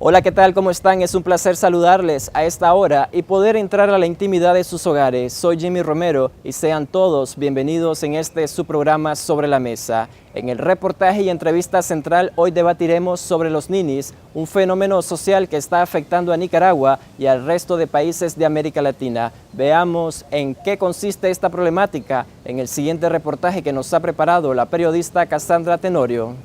Hola, ¿qué tal? ¿Cómo están? Es un placer saludarles a esta hora y poder entrar a la intimidad de sus hogares. Soy Jimmy Romero y sean todos bienvenidos en su programa Sobre la Mesa. En el reportaje y entrevista central hoy debatiremos sobre los ninis, un fenómeno social que está afectando a Nicaragua y al resto de países de América Latina. Veamos en qué consiste esta problemática en el siguiente reportaje que nos ha preparado la periodista Cassandra Tenorio.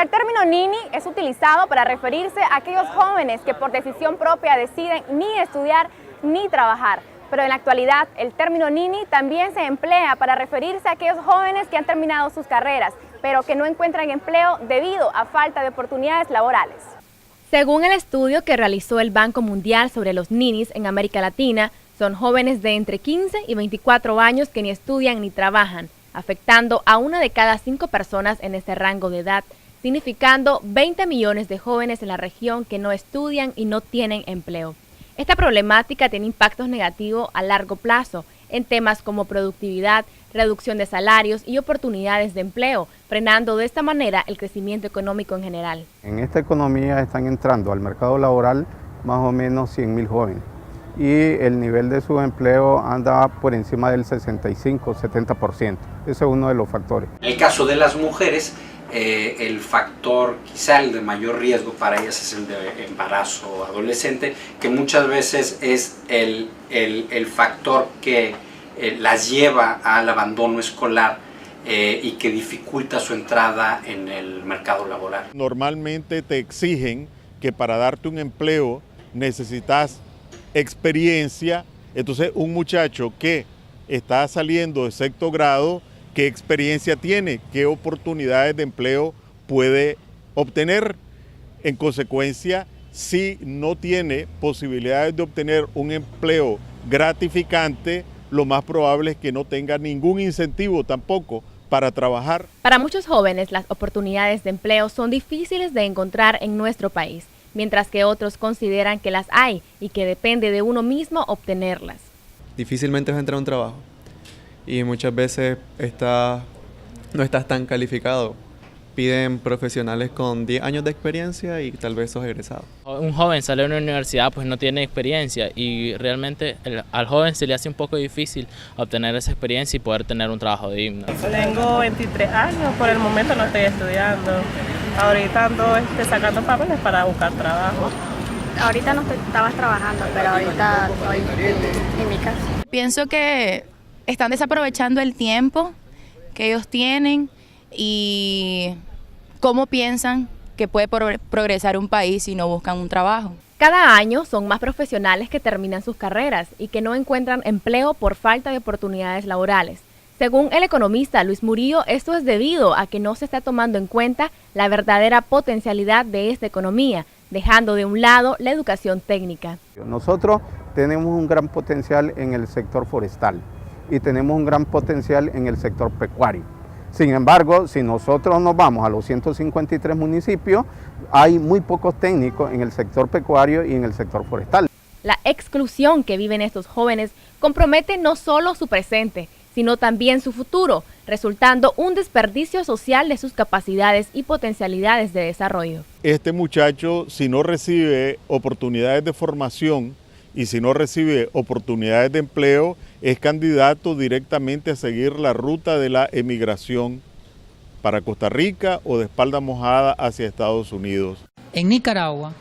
El término nini es utilizado para referirse a aquellos jóvenes que por decisión propia deciden ni estudiar ni trabajar. Pero en la actualidad, el término nini también se emplea para referirse a aquellos jóvenes que han terminado sus carreras, pero que no encuentran empleo debido a falta de oportunidades laborales. Según el estudio que realizó el Banco Mundial sobre los ninis en América Latina, son jóvenes de entre 15 y 24 años que ni estudian ni trabajan, afectando a 1 de cada 5 personas en este rango de edad, significando 20 millones de jóvenes en la región que no estudian y no tienen empleo. Esta problemática tiene impactos negativos a largo plazo en temas como productividad, reducción de salarios y oportunidades de empleo, frenando de esta manera el crecimiento económico en general. En esta economía están entrando al mercado laboral más o menos 100.000 jóvenes y el nivel de subempleo anda por encima del 65-70%. Ese es uno de los factores. En el caso de las mujeres, el factor, quizá el de mayor riesgo para ellas es el de embarazo adolescente, que muchas veces es el factor que las lleva al abandono escolar y que dificulta su entrada en el mercado laboral. Normalmente te exigen que para darte un empleo necesitas experiencia, entonces un muchacho que está saliendo de sexto grado, ¿qué experiencia tiene? ¿Qué oportunidades de empleo puede obtener? En consecuencia, si no tiene posibilidades de obtener un empleo gratificante, lo más probable es que no tenga ningún incentivo tampoco para trabajar. Para muchos jóvenes, las oportunidades de empleo son difíciles de encontrar en nuestro país, mientras que otros consideran que las hay y que depende de uno mismo obtenerlas. Difícilmente vas a entrar a un trabajo. Y muchas veces no estás tan calificado. Piden profesionales con 10 años de experiencia y tal vez sos egresado. Un joven sale de una universidad pues no tiene experiencia y realmente al joven se le hace un poco difícil obtener esa experiencia y poder tener un trabajo digno. Tengo 23 años, por el momento no estoy estudiando. Ahorita ando sacando papeles para buscar trabajo. Ahorita no estabas trabajando, pero ahorita estoy en mi casa. Pienso que están desaprovechando el tiempo que ellos tienen y cómo piensan que puede progresar un país si no buscan un trabajo. Cada año son más profesionales que terminan sus carreras y que no encuentran empleo por falta de oportunidades laborales. Según el economista Luis Murillo, esto es debido a que no se está tomando en cuenta la verdadera potencialidad de esta economía, dejando de un lado la educación técnica. Nosotros tenemos un gran potencial en el sector forestal y tenemos un gran potencial en el sector pecuario. Sin embargo, si nosotros nos vamos a los 153 municipios, hay muy pocos técnicos en el sector pecuario y en el sector forestal. La exclusión que viven estos jóvenes compromete no solo su presente, sino también su futuro, resultando un desperdicio social de sus capacidades y potencialidades de desarrollo. Este muchacho, si no recibe oportunidades de formación y si no recibe oportunidades de empleo, es candidato directamente a seguir la ruta de la emigración para Costa Rica o de espalda mojada hacia Estados Unidos. En Nicaragua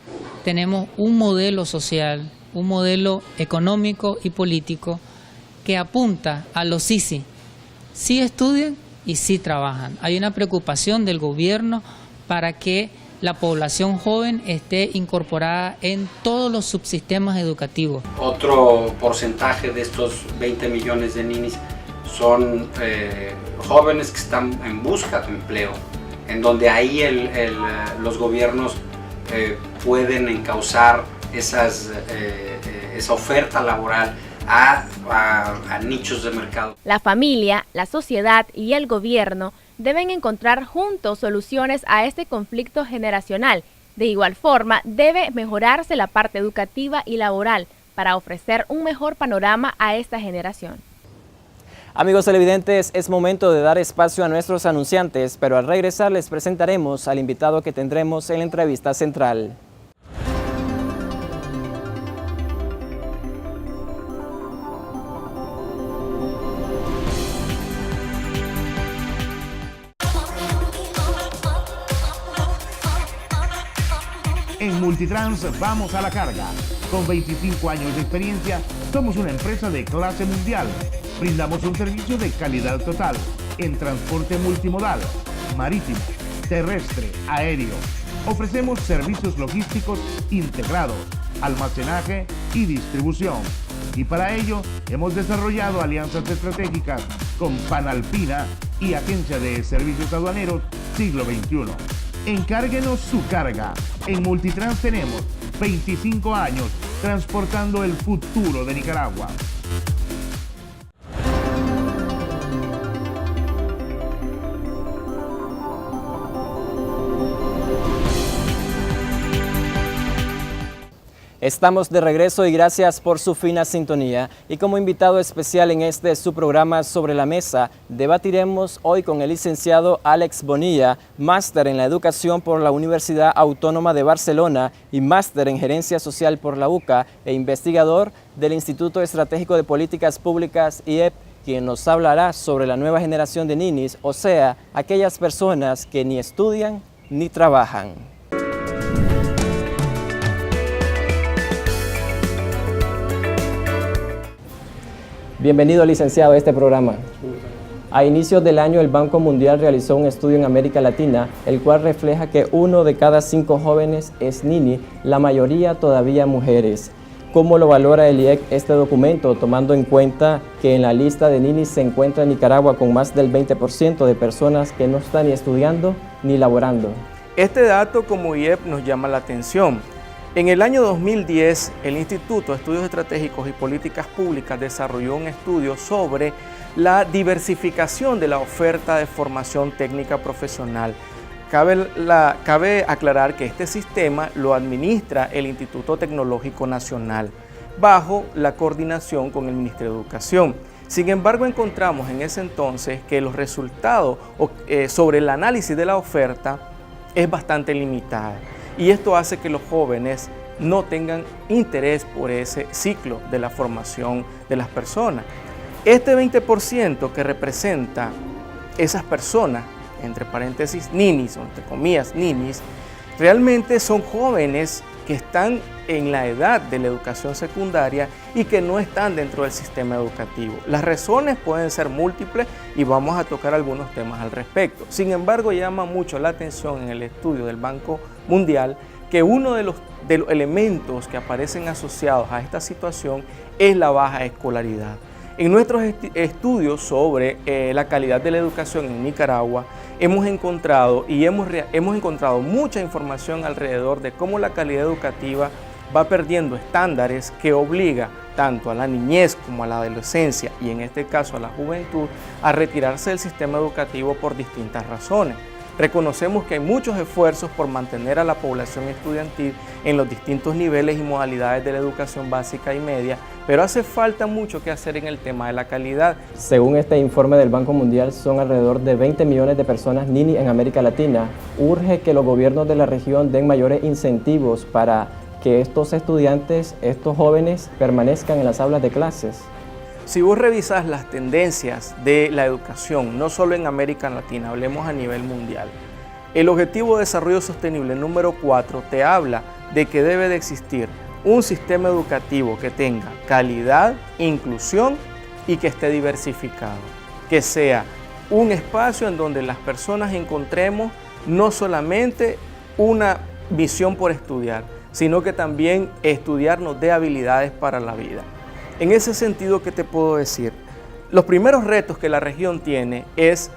tenemos un modelo social, un modelo económico y político que apunta a los sí estudian y sí trabajan. Hay una preocupación del gobierno para que la población joven esté incorporada en todos los subsistemas educativos. Otro porcentaje de estos 20 millones de ninis son jóvenes que están en busca de empleo, en donde ahí los gobiernos pueden encauzar esa oferta laboral a nichos de mercado. La familia, la sociedad y el gobierno deben encontrar juntos soluciones a este conflicto generacional. De igual forma, debe mejorarse la parte educativa y laboral para ofrecer un mejor panorama a esta generación. Amigos televidentes, es momento de dar espacio a nuestros anunciantes, pero al regresar les presentaremos al invitado que tendremos en la entrevista central. En Multitrans vamos a la carga. Con 25 años de experiencia, somos una empresa de clase mundial. Brindamos un servicio de calidad total en transporte multimodal, marítimo, terrestre, aéreo. Ofrecemos servicios logísticos integrados, almacenaje y distribución. Y para ello hemos desarrollado alianzas estratégicas con Panalpina y Agencia de Servicios Aduaneros Siglo XXI. Encárguenos su carga. En Multitrans tenemos 25 años transportando el futuro de Nicaragua. Estamos de regreso y gracias por su fina sintonía. Y como invitado especial en su programa Sobre la Mesa, debatiremos hoy con el licenciado Alex Bonilla, máster en la educación por la Universidad Autónoma de Barcelona y máster en gerencia social por la UCA e investigador del Instituto Estratégico de Políticas Públicas IEP, quien nos hablará sobre la nueva generación de ninis, o sea, aquellas personas que ni estudian ni trabajan. Bienvenido, licenciado, a este programa. A inicios del año, el Banco Mundial realizó un estudio en América Latina, el cual refleja que 1 de cada 5 jóvenes es nini, la mayoría todavía mujeres. ¿Cómo lo valora el IEC este documento, tomando en cuenta que en la lista de ninis se encuentra Nicaragua con más del 20% de personas que no están ni estudiando ni laborando? Este dato como IEP nos llama la atención. En el año 2010, el Instituto de Estudios Estratégicos y Políticas Públicas desarrolló un estudio sobre la diversificación de la oferta de formación técnica profesional. Cabe aclarar que este sistema lo administra el Instituto Tecnológico Nacional, bajo la coordinación con el Ministerio de Educación. Sin embargo, encontramos en ese entonces que los resultados sobre el análisis de la oferta es bastante limitada. Y esto hace que los jóvenes no tengan interés por ese ciclo de la formación de las personas. Este 20% que representa esas personas, entre paréntesis ninis o entre comillas ninis, realmente son jóvenes que están en la edad de la educación secundaria y que no están dentro del sistema educativo. Las razones pueden ser múltiples y vamos a tocar algunos temas al respecto. Sin embargo, llama mucho la atención en el estudio del Banco Mundial que uno de los elementos que aparecen asociados a esta situación es la baja escolaridad. En nuestros estudios sobre la calidad de la educación en Nicaragua, hemos encontrado mucha información alrededor de cómo la calidad educativa va perdiendo estándares que obliga tanto a la niñez como a la adolescencia y en este caso a la juventud a retirarse del sistema educativo por distintas razones. Reconocemos que hay muchos esfuerzos por mantener a la población estudiantil en los distintos niveles y modalidades de la educación básica y media, pero hace falta mucho que hacer en el tema de la calidad. Según este informe del Banco Mundial, son alrededor de 20 millones de personas nini en América Latina. Urge que los gobiernos de la región den mayores incentivos para que estos estudiantes, estos jóvenes, permanezcan en las aulas de clases. Si vos revisas las tendencias de la educación, no solo en América Latina, hablemos a nivel mundial, el Objetivo de Desarrollo Sostenible número 4 te habla de que debe de existir un sistema educativo que tenga calidad, inclusión y que esté diversificado, que sea un espacio en donde las personas encontremos no solamente una visión por estudiar, sino que también estudiar nos dé habilidades para la vida. En ese sentido, ¿qué te puedo decir? Los primeros retos que la región tiene es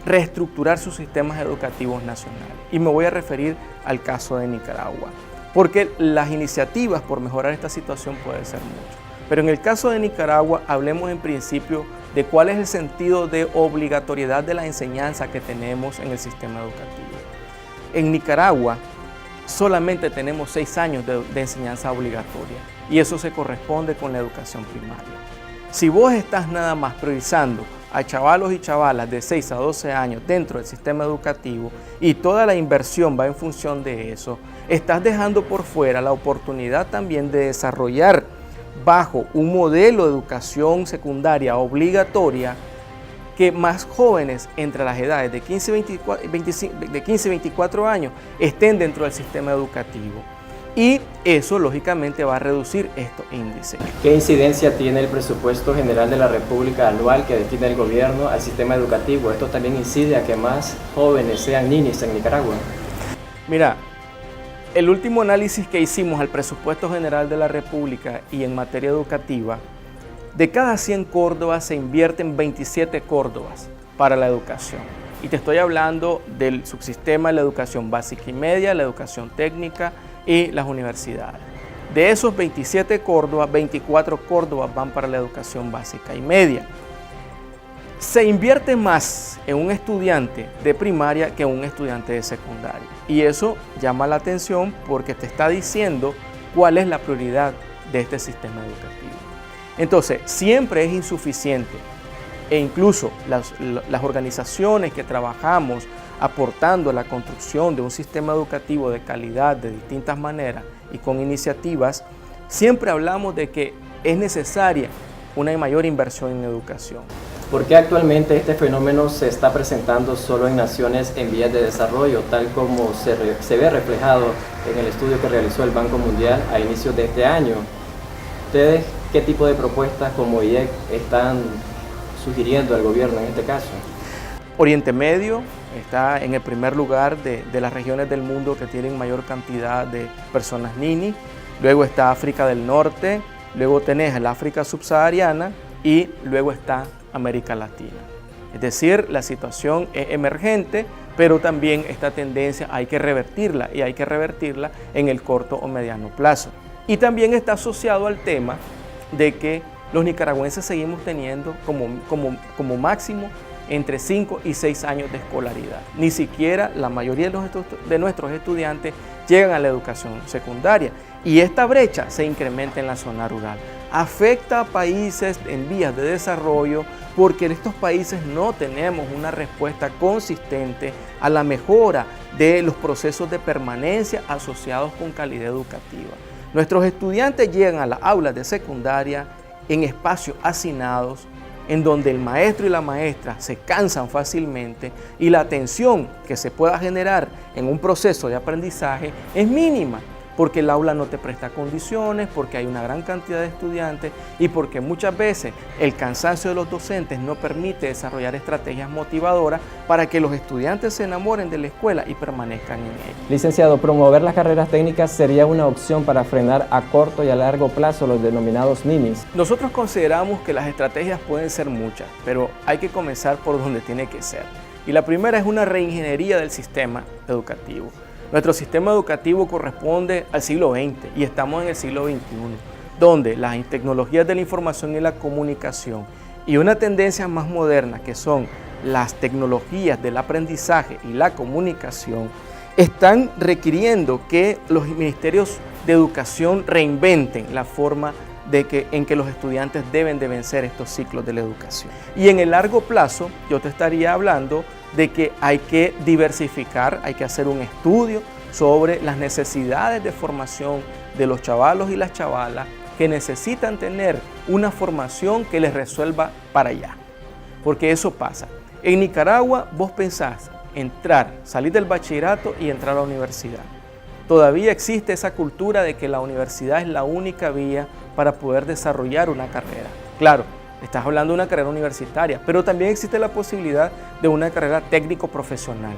reestructurar sus sistemas educativos nacionales. Y me voy a referir al caso de Nicaragua, porque las iniciativas por mejorar esta situación pueden ser muchas. Pero en el caso de Nicaragua, hablemos en principio de cuál es el sentido de obligatoriedad de la enseñanza que tenemos en el sistema educativo. En Nicaragua, solamente tenemos 6 años de enseñanza obligatoria y eso se corresponde con la educación primaria. Si vos estás nada más priorizando a chavalos y chavalas de 6 a 12 años dentro del sistema educativo y toda la inversión va en función de eso, estás dejando por fuera la oportunidad también de desarrollar bajo un modelo de educación secundaria obligatoria que más jóvenes entre las edades de 15 y 24 años estén dentro del sistema educativo. Y eso lógicamente va a reducir estos índices. ¿Qué incidencia tiene el presupuesto general de la República anual que destina el gobierno al sistema educativo? ¿Esto también incide a que más jóvenes sean ninis en Nicaragua? Mira, el último análisis que hicimos al presupuesto general de la República y en materia educativa, de cada 100 córdobas se invierten 27 córdobas para la educación. Y te estoy hablando del subsistema de la educación básica y media, la educación técnica y las universidades. De esos 27 córdobas, 24 córdobas van para la educación básica y media. Se invierte más en un estudiante de primaria que en un estudiante de secundaria. Y eso llama la atención porque te está diciendo cuál es la prioridad de este sistema educativo. Entonces, siempre es insuficiente e incluso las organizaciones que trabajamos aportando a la construcción de un sistema educativo de calidad de distintas maneras y con iniciativas, siempre hablamos de que es necesaria una mayor inversión en educación. ¿Por qué actualmente este fenómeno se está presentando solo en naciones en vías de desarrollo, tal como se ve reflejado en el estudio que realizó el Banco Mundial a inicios de este año? ¿Ustedes qué tipo de propuestas como IEC están sugiriendo al gobierno en este caso? Oriente Medio está en el primer lugar de las regiones del mundo que tienen mayor cantidad de personas nini. Luego está África del Norte, luego tenés el África subsahariana y luego está América Latina. Es decir, la situación es emergente, pero también esta tendencia hay que revertirla y hay que revertirla en el corto o mediano plazo. Y también está asociado al tema de que los nicaragüenses seguimos teniendo como máximo entre 5 y 6 años de escolaridad. Ni siquiera la mayoría de nuestros estudiantes llegan a la educación secundaria y esta brecha se incrementa en la zona rural. Afecta a países en vías de desarrollo porque en estos países no tenemos una respuesta consistente a la mejora de los procesos de permanencia asociados con calidad educativa. Nuestros estudiantes llegan a las aulas de secundaria en espacios hacinados, en donde el maestro y la maestra se cansan fácilmente y la atención que se pueda generar en un proceso de aprendizaje es mínima, porque el aula no te presta condiciones, porque hay una gran cantidad de estudiantes y porque muchas veces el cansancio de los docentes no permite desarrollar estrategias motivadoras para que los estudiantes se enamoren de la escuela y permanezcan en ella. Licenciado, promover las carreras técnicas sería una opción para frenar a corto y a largo plazo los denominados ninis. Nosotros consideramos que las estrategias pueden ser muchas, pero hay que comenzar por donde tiene que ser. Y la primera es una reingeniería del sistema educativo. Nuestro sistema educativo corresponde al siglo XX y estamos en el siglo XXI, donde las tecnologías de la información y la comunicación y una tendencia más moderna que son las tecnologías del aprendizaje y la comunicación están requiriendo que los ministerios de educación reinventen la forma en que los estudiantes deben de vencer estos ciclos de la educación. Y en el largo plazo yo te estaría hablando de que hay que diversificar, hay que hacer un estudio sobre las necesidades de formación de los chavalos y las chavalas que necesitan tener una formación que les resuelva para allá. Porque eso pasa. En Nicaragua vos pensás salir del bachillerato y entrar a la universidad. Todavía existe esa cultura de que la universidad es la única vía para poder desarrollar una carrera. Claro, estás hablando de una carrera universitaria, pero también existe la posibilidad de una carrera técnico-profesional.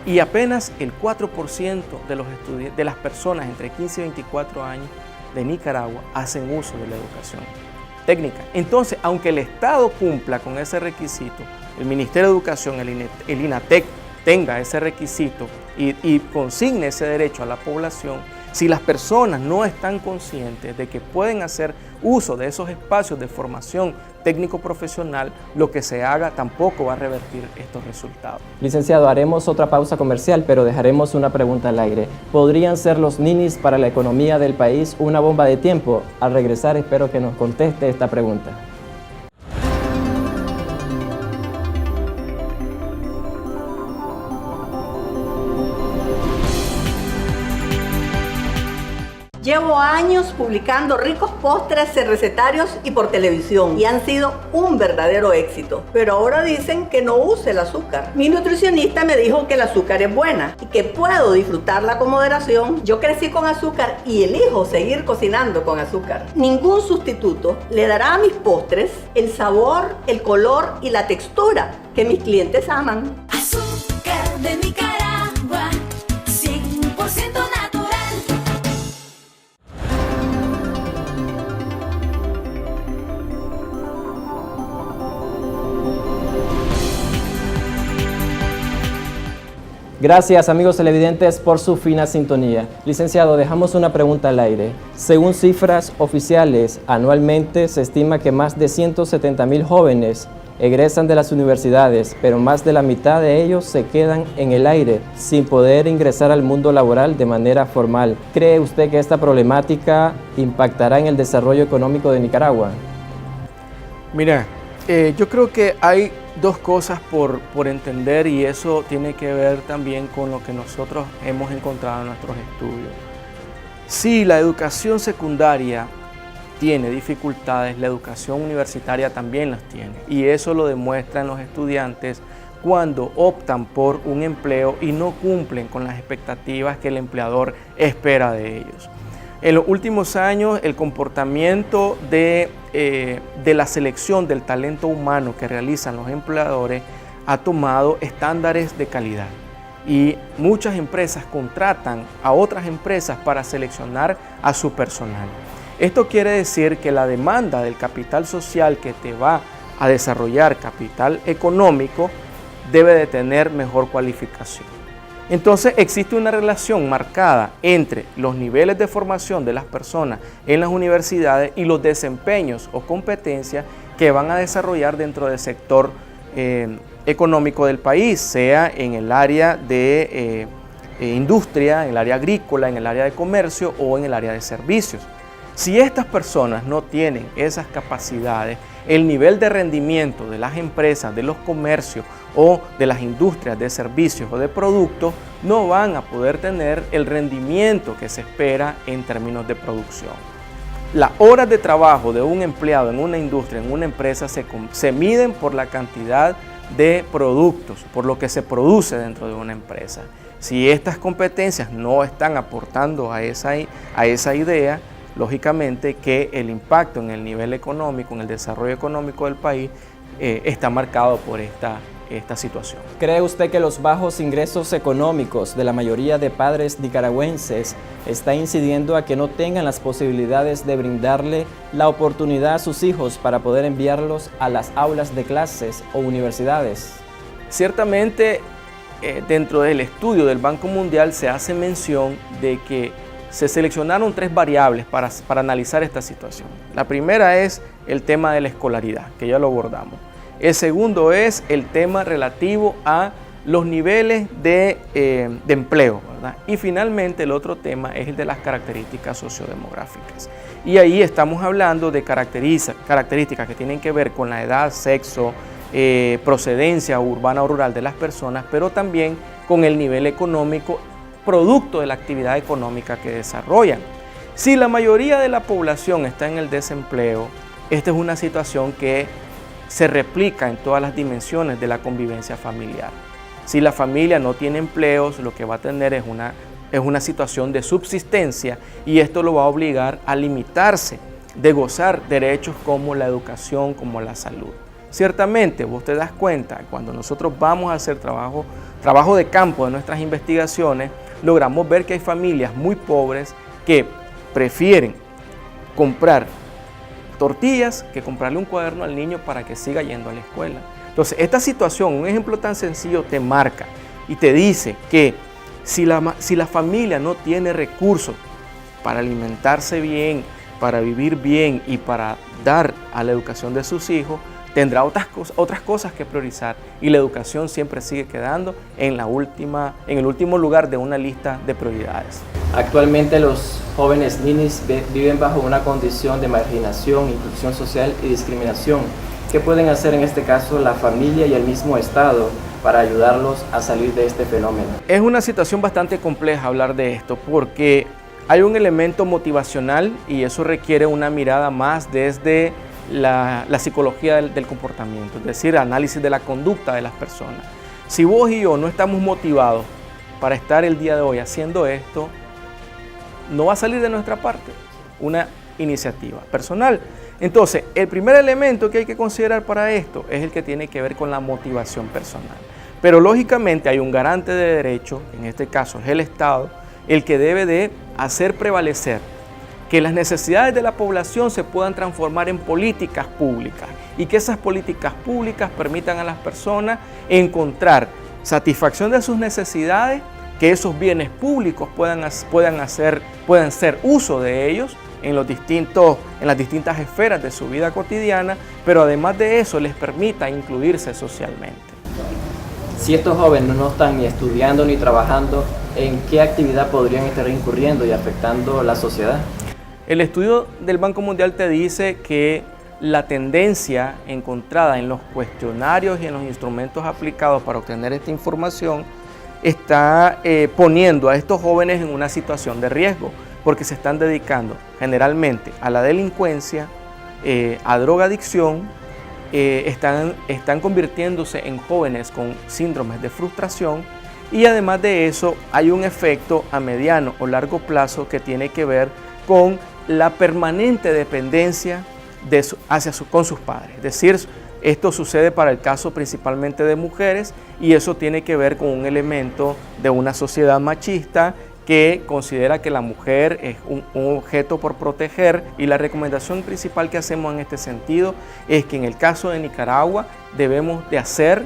Y apenas el 4% de las personas entre 15 y 24 años de Nicaragua hacen uso de la educación técnica. Entonces, aunque el Estado cumpla con ese requisito, el Ministerio de Educación, el INATEC, tenga ese requisito y consigne ese derecho a la población, si las personas no están conscientes de que pueden hacer uso de esos espacios de formación técnico-profesional, lo que se haga tampoco va a revertir estos resultados. Licenciado, haremos otra pausa comercial, pero dejaremos una pregunta al aire. ¿Podrían ser los ninis para la economía del país una bomba de tiempo? Al regresar espero que nos conteste esta pregunta. Llevo años publicando ricos postres recetarios y por televisión y han sido un verdadero éxito. Pero ahora dicen que no use el azúcar. Mi nutricionista me dijo que el azúcar es buena y que puedo disfrutarla con moderación. Yo crecí con azúcar y elijo seguir cocinando con azúcar. Ningún sustituto le dará a mis postres el sabor, el color y la textura que mis clientes aman. Azúcar de Nicaragua, 100% natural. Gracias amigos televidentes por su fina sintonía. Licenciado, dejamos una pregunta al aire. Según cifras oficiales, anualmente se estima que más de 170,000 jóvenes egresan de las universidades, pero más de la mitad de ellos se quedan en el aire sin poder ingresar al mundo laboral de manera formal. ¿Cree usted que esta problemática impactará en el desarrollo económico de Nicaragua? Mira, yo creo que hay dos cosas por entender y eso tiene que ver también con lo que nosotros hemos encontrado en nuestros estudios. Si la educación secundaria tiene dificultades, la educación universitaria también las tiene y eso lo demuestran los estudiantes cuando optan por un empleo y no cumplen con las expectativas que el empleador espera de ellos. En los últimos años, el comportamiento de la selección del talento humano que realizan los empleadores ha tomado estándares de calidad y muchas empresas contratan a otras empresas para seleccionar a su personal. Esto quiere decir que la demanda del capital social que te va a desarrollar capital económico debe de tener mejor cualificación. Entonces existe una relación marcada entre los niveles de formación de las personas en las universidades y los desempeños o competencias que van a desarrollar dentro del sector económico del país, sea en el área de industria, en el área agrícola, en el área de comercio o en el área de servicios. Si estas personas no tienen esas capacidades, el nivel de rendimiento de las empresas, de los comercios o de las industrias de servicios o de productos no van a poder tener el rendimiento que se espera en términos de producción. Las horas de trabajo de un empleado en una industria, en una empresa, se miden por la cantidad de productos, por lo que se produce dentro de una empresa. Si estas competencias no están aportando a esa idea, lógicamente que el impacto en el nivel económico, en el desarrollo económico del país, está marcado por esta situación. ¿Cree usted que los bajos ingresos económicos de la mayoría de padres nicaragüenses está incidiendo a que no tengan las posibilidades de brindarle la oportunidad a sus hijos para poder enviarlos a las aulas de clases o universidades? Ciertamente, dentro del estudio del Banco Mundial se hace mención de que se seleccionaron 3 variables para analizar esta situación. La primera es el tema de la escolaridad, que ya lo abordamos. El segundo es el tema relativo a los niveles de empleo, ¿verdad? Y finalmente el otro tema es el de las características sociodemográficas. Y ahí estamos hablando de características que tienen que ver con la edad, sexo, procedencia urbana o rural de las personas, pero también con el nivel económico producto de la actividad económica que desarrollan. Si la mayoría de la población está en el desempleo, esta es una situación que se replica en todas las dimensiones de la convivencia familiar. Si la familia no tiene empleos, lo que va a tener es una situación de subsistencia y esto lo va a obligar a limitarse de gozar derechos como la educación, como la salud. Ciertamente, vos te das cuenta, cuando nosotros vamos a hacer trabajo de campo de nuestras investigaciones, logramos ver que hay familias muy pobres que prefieren comprar tortillas que comprarle un cuaderno al niño para que siga yendo a la escuela. Entonces, esta situación, un ejemplo tan sencillo, te marca y te dice que si la familia no tiene recursos para alimentarse bien, para vivir bien y para dar a la educación de sus hijos, tendrá otras cosas que priorizar y la educación siempre sigue quedando en el último lugar de una lista de prioridades. Actualmente los jóvenes ninis viven bajo una condición de marginación, inclusión social y discriminación. ¿Qué pueden hacer en este caso la familia y el mismo Estado para ayudarlos a salir de este fenómeno? Es una situación bastante compleja hablar de esto porque Hay un elemento motivacional y eso requiere una mirada más desde la psicología del comportamiento, es decir, análisis de la conducta de las personas. Si vos y yo no estamos motivados para estar el día de hoy haciendo esto, no va a salir de nuestra parte una iniciativa personal. Entonces, el primer elemento que hay que considerar para esto es el que tiene que ver con la motivación personal. Pero lógicamente hay un garante de derecho, en este caso es el Estado, el que debe de hacer prevalecer que las necesidades de la población se puedan transformar en políticas públicas y que esas políticas públicas permitan a las personas encontrar satisfacción de sus necesidades, que esos bienes públicos puedan ser uso de ellos en las distintas esferas de su vida cotidiana, pero además de eso les permita incluirse socialmente. Si estos jóvenes no están ni estudiando ni trabajando, ¿en qué actividad podrían estar incurriendo y afectando la sociedad? El estudio del Banco Mundial te dice que la tendencia encontrada en los cuestionarios y en los instrumentos aplicados para obtener esta información está poniendo a estos jóvenes en una situación de riesgo, porque se están dedicando generalmente a la delincuencia, a drogadicción, están convirtiéndose en jóvenes con síndromes de frustración y además de eso hay un efecto a mediano o largo plazo que tiene que ver con la permanente dependencia con sus padres. Es decir, esto sucede para el caso principalmente de mujeres y eso tiene que ver con un elemento de una sociedad machista que considera que la mujer es un objeto por proteger y la recomendación principal que hacemos en este sentido es que en el caso de Nicaragua debemos de hacer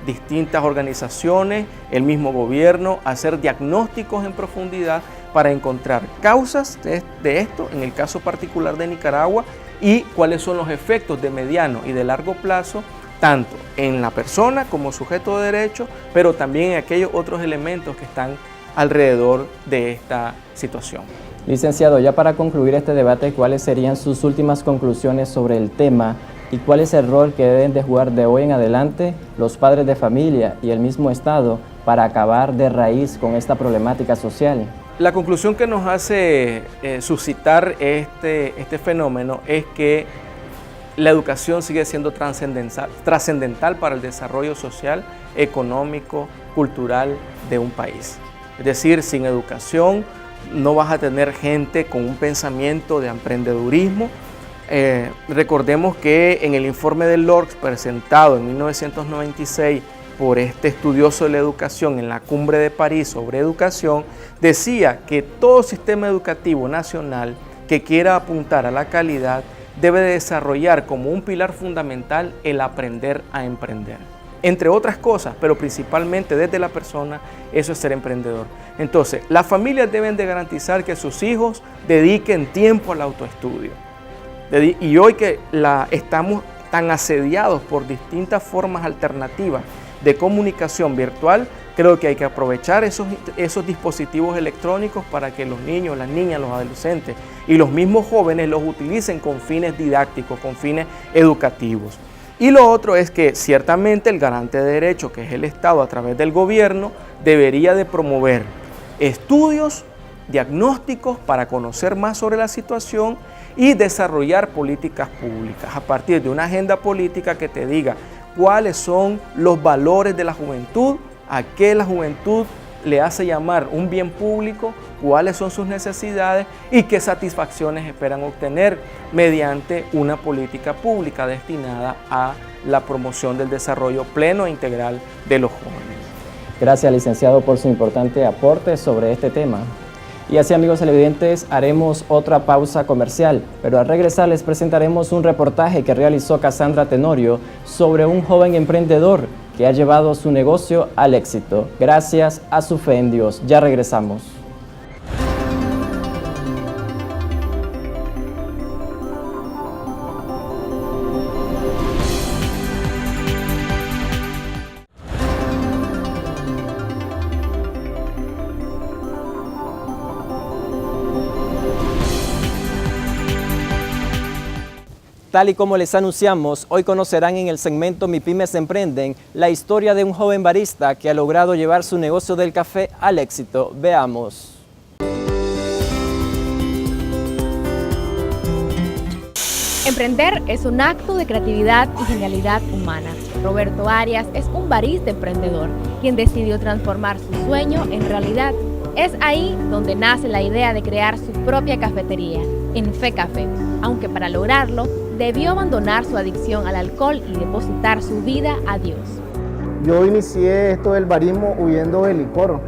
distintas organizaciones, el mismo gobierno, hacer diagnósticos en profundidad para encontrar causas de esto, en el caso particular de Nicaragua, y cuáles son los efectos de mediano y de largo plazo, tanto en la persona como sujeto de derecho, pero también en aquellos otros elementos que están alrededor de esta situación. Licenciado, ya para concluir este debate, ¿cuáles serían sus últimas conclusiones sobre el tema y cuál es el rol que deben de jugar de hoy en adelante los padres de familia y el mismo Estado para acabar de raíz con esta problemática social? La conclusión que nos hace suscitar este fenómeno es que la educación sigue siendo trascendental para el desarrollo social, económico, cultural de un país. Es decir, sin educación no vas a tener gente con un pensamiento de emprendedurismo. Recordemos que en el informe del LORCS presentado en 1996 por este estudioso de la educación en la Cumbre de París sobre educación, decía que todo sistema educativo nacional que quiera apuntar a la calidad debe desarrollar como un pilar fundamental el aprender a emprender. Entre otras cosas, pero principalmente desde la persona, eso es ser emprendedor. Entonces, las familias deben de garantizar que sus hijos dediquen tiempo al autoestudio. Y hoy que estamos tan asediados por distintas formas alternativas de comunicación virtual, creo que hay que aprovechar esos dispositivos electrónicos para que los niños, las niñas, los adolescentes y los mismos jóvenes los utilicen con fines didácticos, con fines educativos. Y lo otro es que ciertamente el garante de derecho, que es el Estado a través del gobierno, debería de promover estudios, diagnósticos para conocer más sobre la situación y desarrollar políticas públicas a partir de una agenda política que te diga cuáles son los valores de la juventud, a qué la juventud le hace llamar un bien público, cuáles son sus necesidades y qué satisfacciones esperan obtener mediante una política pública destinada a la promoción del desarrollo pleno e integral de los jóvenes. Gracias, licenciado, por su importante aporte sobre este tema. Y así, amigos televidentes, haremos otra pausa comercial, pero al regresar les presentaremos un reportaje que realizó Cassandra Tenorio sobre un joven emprendedor que ha llevado su negocio al éxito, gracias a su fe en Dios. Ya regresamos. Tal y como les anunciamos, hoy conocerán en el segmento Mi Pymes Emprenden la historia de un joven barista que ha logrado llevar su negocio del café al éxito. Veamos. Emprender es un acto de creatividad y genialidad humana. Roberto Arias es un barista emprendedor, quien decidió transformar su sueño en realidad. Es ahí donde nace la idea de crear su propia cafetería, en Fe Café, aunque para lograrlo debió abandonar su adicción al alcohol y depositar su vida a Dios. Yo inicié esto del barismo huyendo del licor,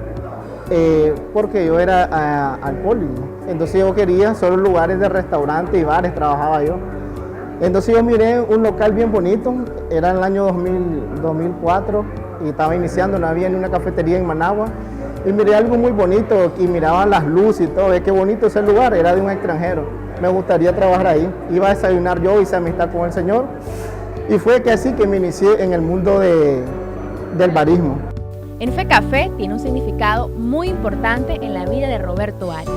porque yo era alcohólico. Entonces yo quería solo lugares de restaurantes y bares, trabajaba yo. Entonces yo miré un local bien bonito, era en el año 2004 y estaba iniciando, no había ni una cafetería en Managua. Y miré algo muy bonito y miraba las luces y todo, qué bonito ese lugar, era de un extranjero. Me gustaría trabajar ahí. Iba a desayunar yo, hice amistad con el Señor. Y fue que así que me inicié en el mundo del barismo. En Fe Café tiene un significado muy importante en la vida de Roberto Arias.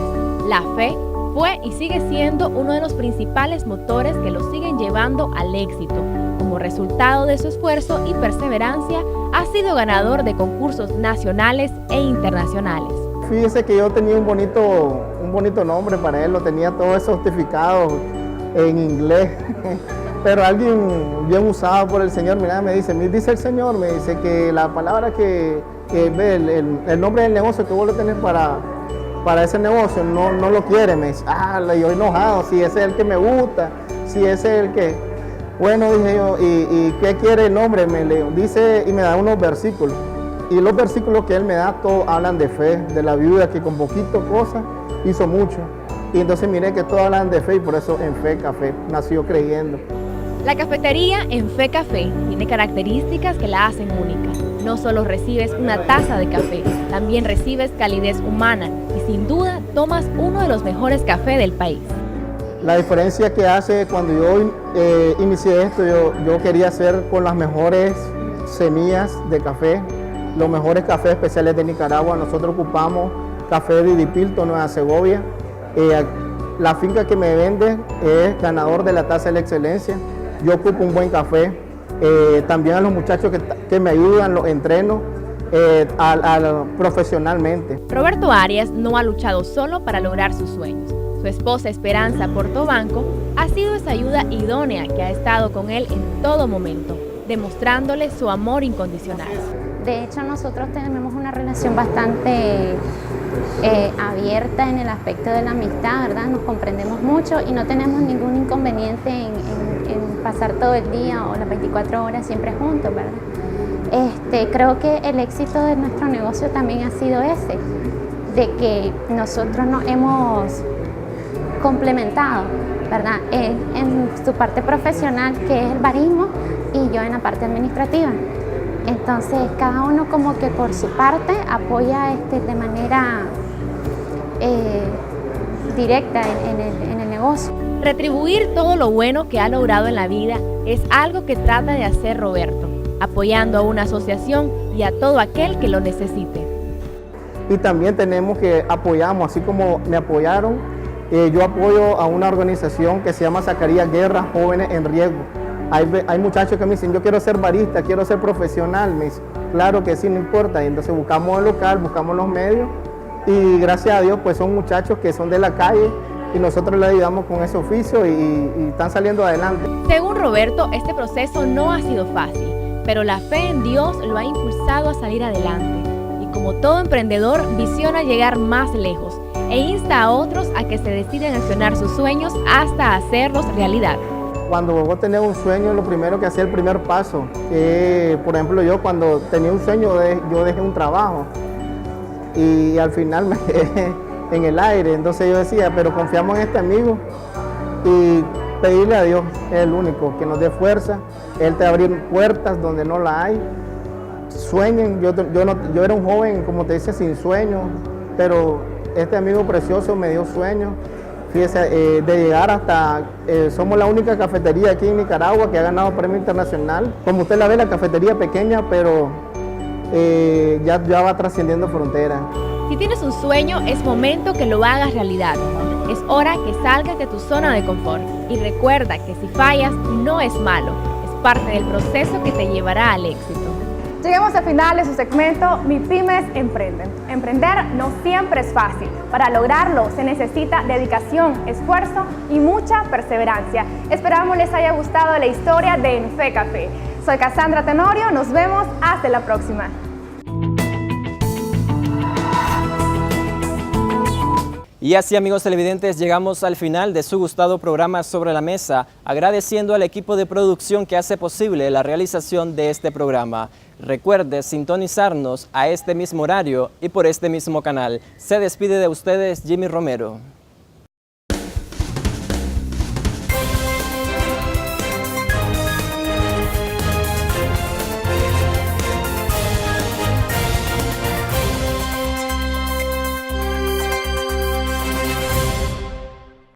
La fe fue y sigue siendo uno de los principales motores que lo siguen llevando al éxito. Como resultado de su esfuerzo y perseverancia, ha sido ganador de concursos nacionales e internacionales. Fíjese que yo tenía un bonito nombre para él, lo tenía todo eso justificado en inglés, pero alguien bien usado por el Señor, mira, me dice el Señor, me dice que la palabra que el nombre del negocio que vos lo tenés para ese negocio no lo quiere, me dice, yo enojado, si ese es el que me gusta, si ese es el que... Bueno, dije yo, ¿y qué quiere el nombre? Me leo, dice y me da unos versículos. Y los versículos que él me da, todos hablan de fe, de la viuda que con poquito cosas hizo mucho. Y entonces miré que todos hablan de fe y por eso en Fe Café nació creyendo. La cafetería en Fe Café tiene características que la hacen única. No solo recibes una taza de café, también recibes calidez humana y sin duda tomas uno de los mejores cafés del país. La diferencia que hace cuando yo inicié esto, yo quería hacer con las mejores semillas de café, los mejores cafés especiales de Nicaragua. Nosotros ocupamos café de Dipilto, Nueva Segovia. La finca que me vende es ganador de la Taza de la Excelencia. Yo ocupo un buen café. También a los muchachos que me ayudan, los entreno profesionalmente. Roberto Arias no ha luchado solo para lograr sus sueños. Su esposa Esperanza Portobanco ha sido esa ayuda idónea que ha estado con él en todo momento, demostrándole su amor incondicional. De hecho, nosotros tenemos una relación bastante abierta en el aspecto de la amistad, ¿verdad? Nos comprendemos mucho y no tenemos ningún inconveniente en pasar todo el día o las 24 horas siempre juntos, ¿verdad? Creo que el éxito de nuestro negocio también ha sido ese, de que nosotros nos hemos complementado, ¿verdad? Él en su parte profesional, que es el barismo, y yo en la parte administrativa. Entonces, cada uno como que por su parte apoya de manera directa en el negocio. Retribuir todo lo bueno que ha logrado en la vida es algo que trata de hacer Roberto, apoyando a una asociación y a todo aquel que lo necesite. Y también tenemos que apoyamos, así como me apoyaron, yo apoyo a una organización que se llama Zacarías Guerra, Jóvenes en Riesgo. Hay muchachos que me dicen, yo quiero ser barista, quiero ser profesional. Me dicen, claro que sí, no importa. Y entonces buscamos el local, buscamos los medios y gracias a Dios pues son muchachos que son de la calle y nosotros les ayudamos con ese oficio y están saliendo adelante. Según Roberto, este proceso no ha sido fácil, pero la fe en Dios lo ha impulsado a salir adelante. Y como todo emprendedor, visiona llegar más lejos e insta a otros a que se decidan a accionar sus sueños hasta hacerlos realidad. Cuando vos tenés un sueño, lo primero que hacer el primer paso. Por ejemplo, yo cuando tenía un sueño, yo dejé un trabajo y al final me quedé en el aire. Entonces yo decía, pero confiamos en este amigo y pedirle a Dios, es el único, que nos dé fuerza. Él te va a abrir puertas donde no la hay. Sueñen, yo era un joven, como te dice, sin sueños, pero este amigo precioso me dio sueños. Fíjese, de llegar hasta, somos la única cafetería aquí en Nicaragua que ha ganado premio internacional. Como usted la ve, la cafetería pequeña, pero ya va trascendiendo fronteras. Si tienes un sueño, es momento que lo hagas realidad. Es hora que salgas de tu zona de confort. Y recuerda que si fallas, no es malo, es parte del proceso que te llevará al éxito. Llegamos al final de su segmento Mi Pymes Emprenden. Emprender no siempre es fácil. Para lograrlo se necesita dedicación, esfuerzo y mucha perseverancia. Esperamos les haya gustado la historia de Enfe Café. Soy Cassandra Tenorio, nos vemos hasta la próxima. Y así, amigos televidentes, llegamos al final de su gustado programa Sobre la Mesa, agradeciendo al equipo de producción que hace posible la realización de este programa. Recuerde sintonizarnos a este mismo horario y por este mismo canal. Se despide de ustedes Jimmy Romero.